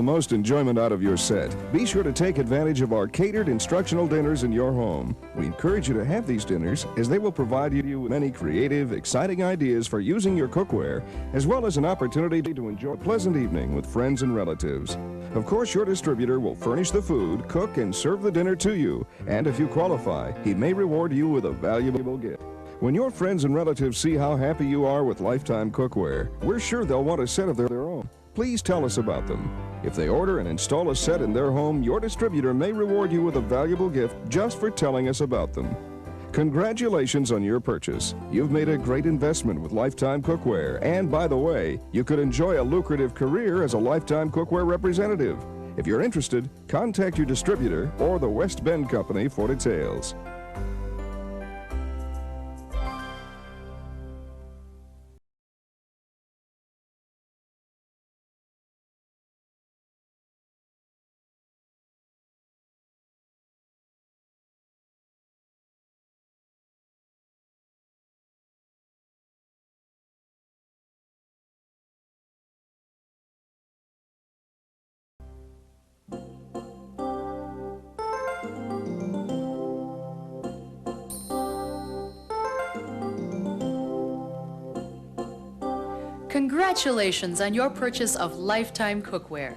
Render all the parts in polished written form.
the most enjoyment out of your set, be sure to take advantage of our catered instructional dinners in your home. We encourage you to have these dinners as they will provide you with many creative, exciting ideas for using your cookware, as well as an opportunity to enjoy a pleasant evening with friends and relatives. Of course, your distributor will furnish the food, cook, and serve the dinner to you, and if you qualify, he may reward you with a valuable gift. When your friends and relatives see how happy you are with Lifetime Cookware, we're sure they'll want a set of their own. Please tell us about them. If they order and install a set in their home, your distributor may reward you with a valuable gift just for telling us about them. Congratulations on your purchase. You've made a great investment with Lifetime Cookware, and by the way, you could enjoy a lucrative career as a Lifetime Cookware representative. If you're interested, contact your distributor or the West Bend Company for details. Congratulations on your purchase of Lifetime Cookware.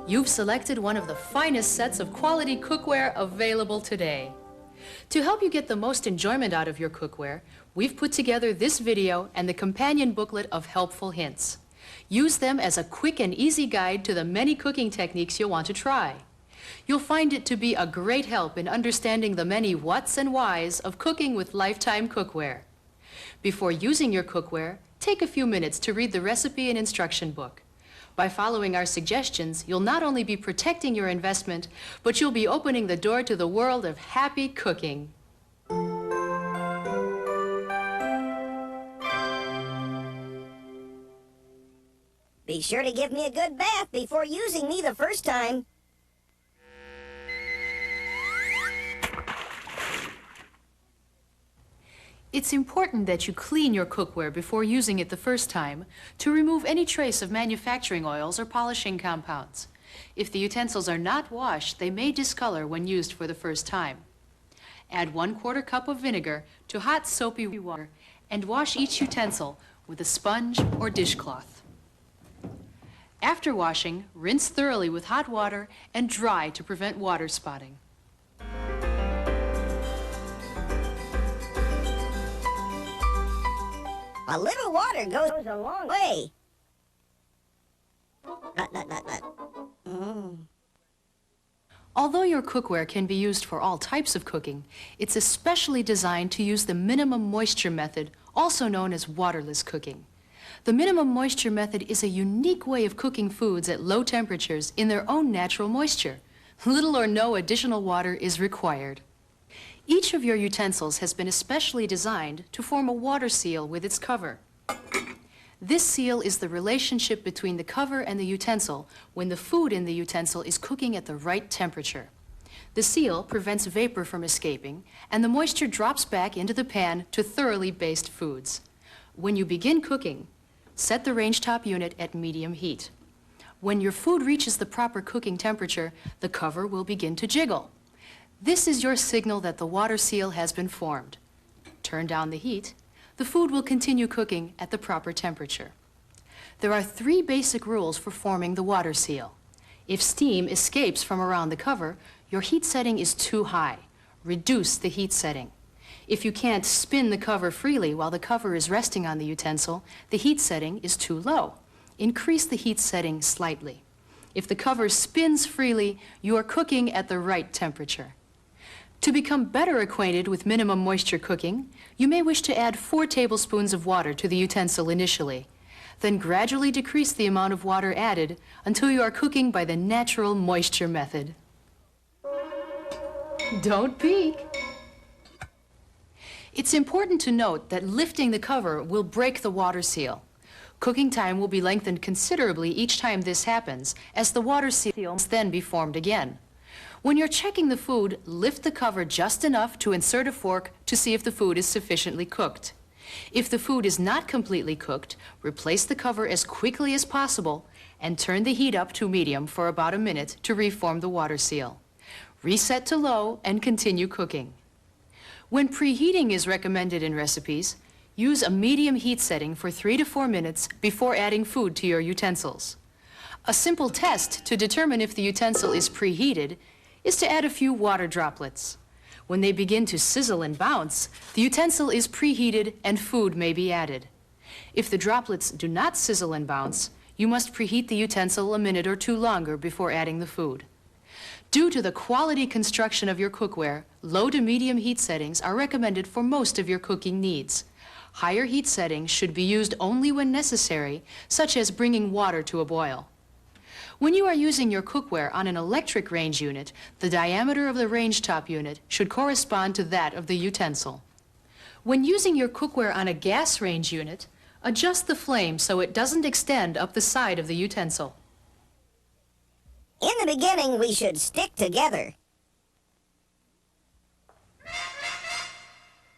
You've selected one of the finest sets of quality cookware available today. To help you get the most enjoyment out of your cookware, we've put together this video and the companion booklet of helpful hints. Use them as a quick and easy guide to the many cooking techniques you'll want to try. You'll find it to be a great help in understanding the many whats and whys of cooking with Lifetime Cookware. Before using your cookware, take a few minutes to read the recipe and instruction book. By following our suggestions, you'll not only be protecting your investment, but you'll be opening the door to the world of happy cooking. Be sure to give me a good bath before using me the first time. It's important that you clean your cookware before using it the first time to remove any trace of manufacturing oils or polishing compounds. If the utensils are not washed, they may discolor when used for the first time. Add 1/4 cup of vinegar to hot soapy water and wash each utensil with a sponge or dishcloth. After washing, rinse thoroughly with hot water and dry to prevent water spotting. A little water goes a long way. Although your cookware can be used for all types of cooking, it's especially designed to use the minimum moisture method, also known as waterless cooking. The minimum moisture method is a unique way of cooking foods at low temperatures in their own natural moisture. Little or no additional water is required. Each of your utensils has been especially designed to form a water seal with its cover. This seal is the relationship between the cover and the utensil when the food in the utensil is cooking at the right temperature. The seal prevents vapor from escaping, and the moisture drops back into the pan to thoroughly baste foods. When you begin cooking, set the range top unit at medium heat. When your food reaches the proper cooking temperature, the cover will begin to jiggle. This is your signal that the water seal has been formed. Turn down the heat. The food will continue cooking at the proper temperature. There are 3 basic rules for forming the water seal. If steam escapes from around the cover, your heat setting is too high. Reduce the heat setting. If you can't spin the cover freely while the cover is resting on the utensil, the heat setting is too low. Increase the heat setting slightly. If the cover spins freely, you are cooking at the right temperature. To become better acquainted with minimum moisture cooking, you may wish to add 4 tablespoons of water to the utensil initially. Then gradually decrease the amount of water added until you are cooking by the natural moisture method. Don't peek. It's important to note that lifting the cover will break the water seal. Cooking time will be lengthened considerably each time this happens, as the water seal must then be formed again. When you're checking the food, lift the cover just enough to insert a fork to see if the food is sufficiently cooked. If the food is not completely cooked, replace the cover as quickly as possible and turn the heat up to medium for about a minute to reform the water seal. Reset to low and continue cooking. When preheating is recommended in recipes, use a medium heat setting for 3 to 4 minutes before adding food to your utensils. A simple test to determine if the utensil is preheated is to add a few water droplets. When they begin to sizzle and bounce, the utensil is preheated and food may be added. If the droplets do not sizzle and bounce, you must preheat the utensil a minute or two longer before adding the food. Due to the quality construction of your cookware, low to medium heat settings are recommended for most of your cooking needs. Higher heat settings should be used only when necessary, such as bringing water to a boil. When you are using your cookware on an electric range unit, the diameter of the range top unit should correspond to that of the utensil. When using your cookware on a gas range unit, adjust the flame so it doesn't extend up the side of the utensil. In the beginning, we should stick together.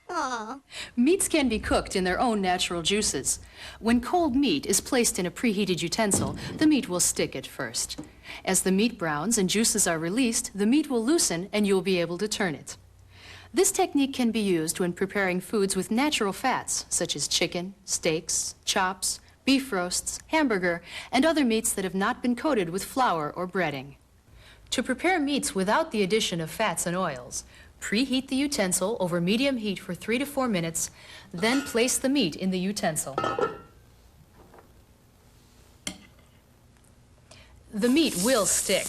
Aww. Meats can be cooked in their own natural juices. When cold meat is placed in a preheated utensil, the meat will stick at first. As the meat browns and juices are released, the meat will loosen and you'll be able to turn it. This technique can be used when preparing foods with natural fats, such as chicken, steaks, chops, beef roasts, hamburger, and other meats that have not been coated with flour or breading. To prepare meats without the addition of fats and oils, preheat the utensil over medium heat for 3 to 4 minutes, then place the meat in the utensil. The meat will stick.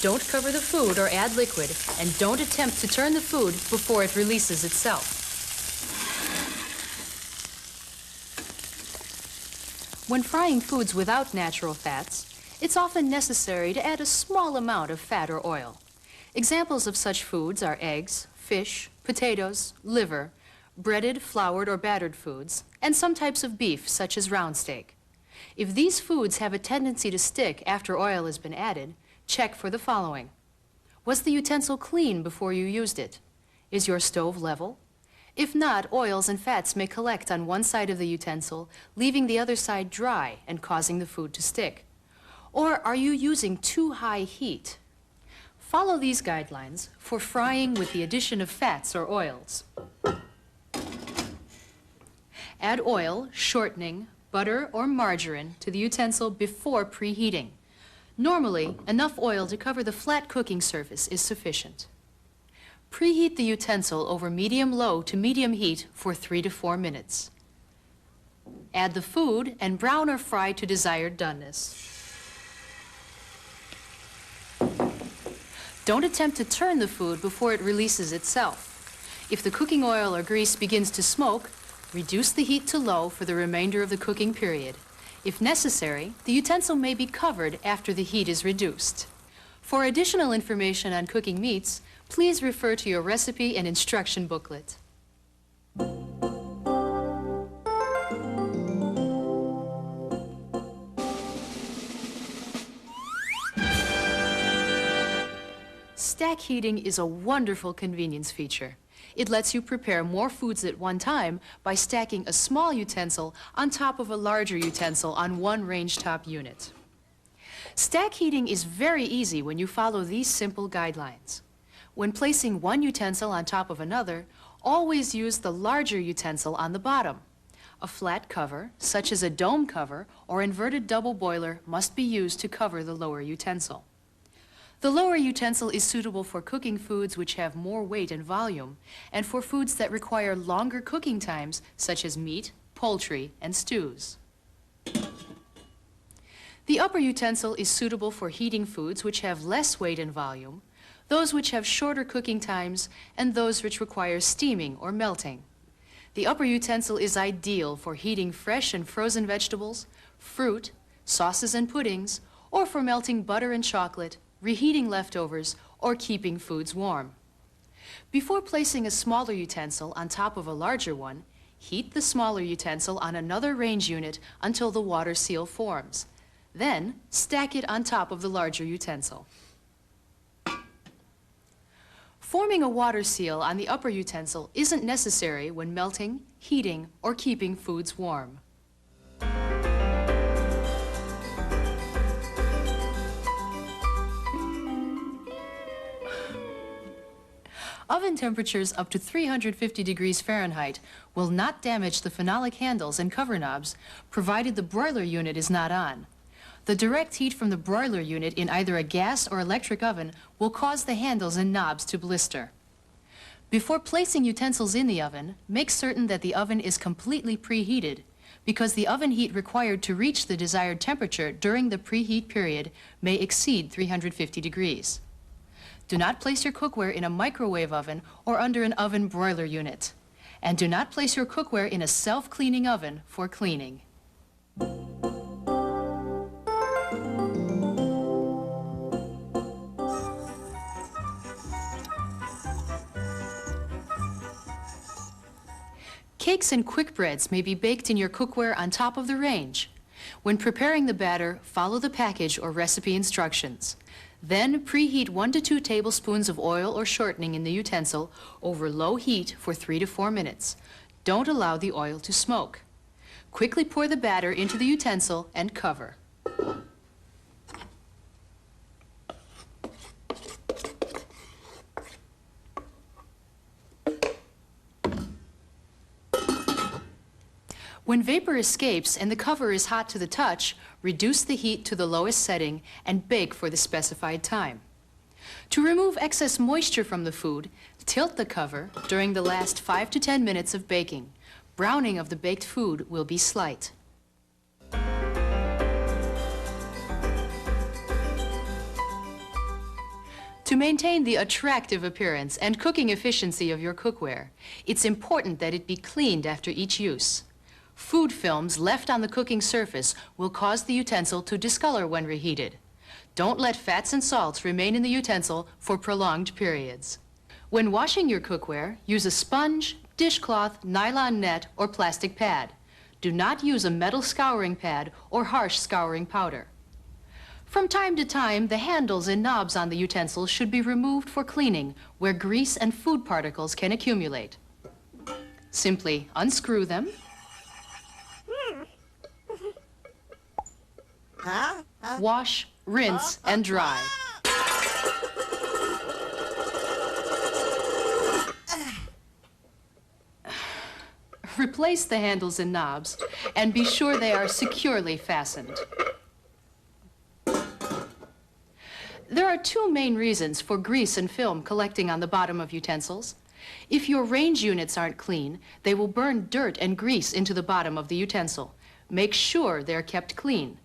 Don't cover the food or add liquid, and don't attempt to turn the food before it releases itself. When frying foods without natural fats, it's often necessary to add a small amount of fat or oil. Examples of such foods are eggs, fish, potatoes, liver, breaded, floured, or battered foods, and some types of beef, such as round steak. If these foods have a tendency to stick after oil has been added, check for the following. Was the utensil clean before you used it? Is your stove level? If not, oils and fats may collect on one side of the utensil, leaving the other side dry and causing the food to stick. Or are you using too high heat? Follow these guidelines for frying with the addition of fats or oils. Add oil, shortening, butter, or margarine to the utensil before preheating. Normally, enough oil to cover the flat cooking surface is sufficient. Preheat the utensil over medium-low to medium heat for 3 to 4 minutes. Add the food and brown or fry to desired doneness. Don't attempt to turn the food before it releases itself. If the cooking oil or grease begins to smoke, reduce the heat to low for the remainder of the cooking period. If necessary, the utensil may be covered after the heat is reduced. For additional information on cooking meats, please refer to your recipe and instruction booklet. Stack heating is a wonderful convenience feature. It lets you prepare more foods at one time by stacking a small utensil on top of a larger utensil on one range-top unit. Stack heating is very easy when you follow these simple guidelines. When placing one utensil on top of another, always use the larger utensil on the bottom. A flat cover, such as a dome cover or inverted double boiler, must be used to cover the lower utensil. The lower utensil is suitable for cooking foods which have more weight and volume, and for foods that require longer cooking times, such as meat, poultry, and stews. The upper utensil is suitable for heating foods which have less weight and volume, those which have shorter cooking times, and those which require steaming or melting. The upper utensil is ideal for heating fresh and frozen vegetables, fruit, sauces and puddings, or for melting butter and chocolate, reheating leftovers, or keeping foods warm. Before placing a smaller utensil on top of a larger one, heat the smaller utensil on another range unit until the water seal forms. Then, stack it on top of the larger utensil. Forming a water seal on the upper utensil isn't necessary when melting, heating, or keeping foods warm. Oven temperatures up to 350 degrees Fahrenheit will not damage the phenolic handles and cover knobs, provided the broiler unit is not on. The direct heat from the broiler unit in either a gas or electric oven will cause the handles and knobs to blister. Before placing utensils in the oven, make certain that the oven is completely preheated, because the oven heat required to reach the desired temperature during the preheat period may exceed 350 degrees. Do not place your cookware in a microwave oven or under an oven broiler unit. And do not place your cookware in a self-cleaning oven for cleaning. Cakes and quick breads may be baked in your cookware on top of the range. When preparing the batter, follow the package or recipe instructions. Then preheat 1 to 2 tablespoons of oil or shortening in the utensil over low heat for 3 to 4 minutes. Don't allow the oil to smoke. Quickly pour the batter into the utensil and cover. When vapor escapes and the cover is hot to the touch, reduce the heat to the lowest setting and bake for the specified time. To remove excess moisture from the food, tilt the cover during the last 5 to 10 minutes of baking. Browning of the baked food will be slight. To maintain the attractive appearance and cooking efficiency of your cookware, it's important that it be cleaned after each use. Food films left on the cooking surface will cause the utensil to discolor when reheated. Don't let fats and salts remain in the utensil for prolonged periods. When washing your cookware, use a sponge, dishcloth, nylon net, or plastic pad. Do not use a metal scouring pad or harsh scouring powder. From time to time, the handles and knobs on the utensils should be removed for cleaning where grease and food particles can accumulate. Simply unscrew them, wash, rinse, and dry. Replace the handles and knobs and be sure they are securely fastened. There are 2 main reasons for grease and film collecting on the bottom of utensils. If your range units aren't clean, they will burn dirt and grease into the bottom of the utensil. Make sure they're kept clean.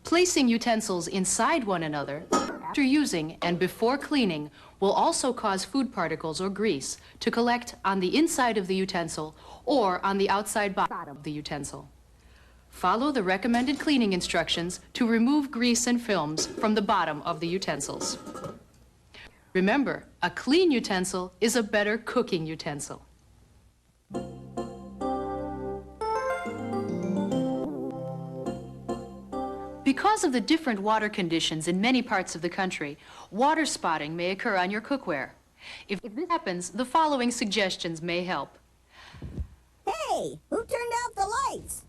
Placing utensils inside one another after using and before cleaning will also cause food particles or grease to collect on the inside of the utensil or on the outside bottom of the utensil. Follow the recommended cleaning instructions to remove grease and films from the bottom of the utensils. Remember, a clean utensil is a better cooking utensil. Because of the different water conditions in many parts of the country, water spotting may occur on your cookware. If this happens, the following suggestions may help. Hey, who turned out the lights?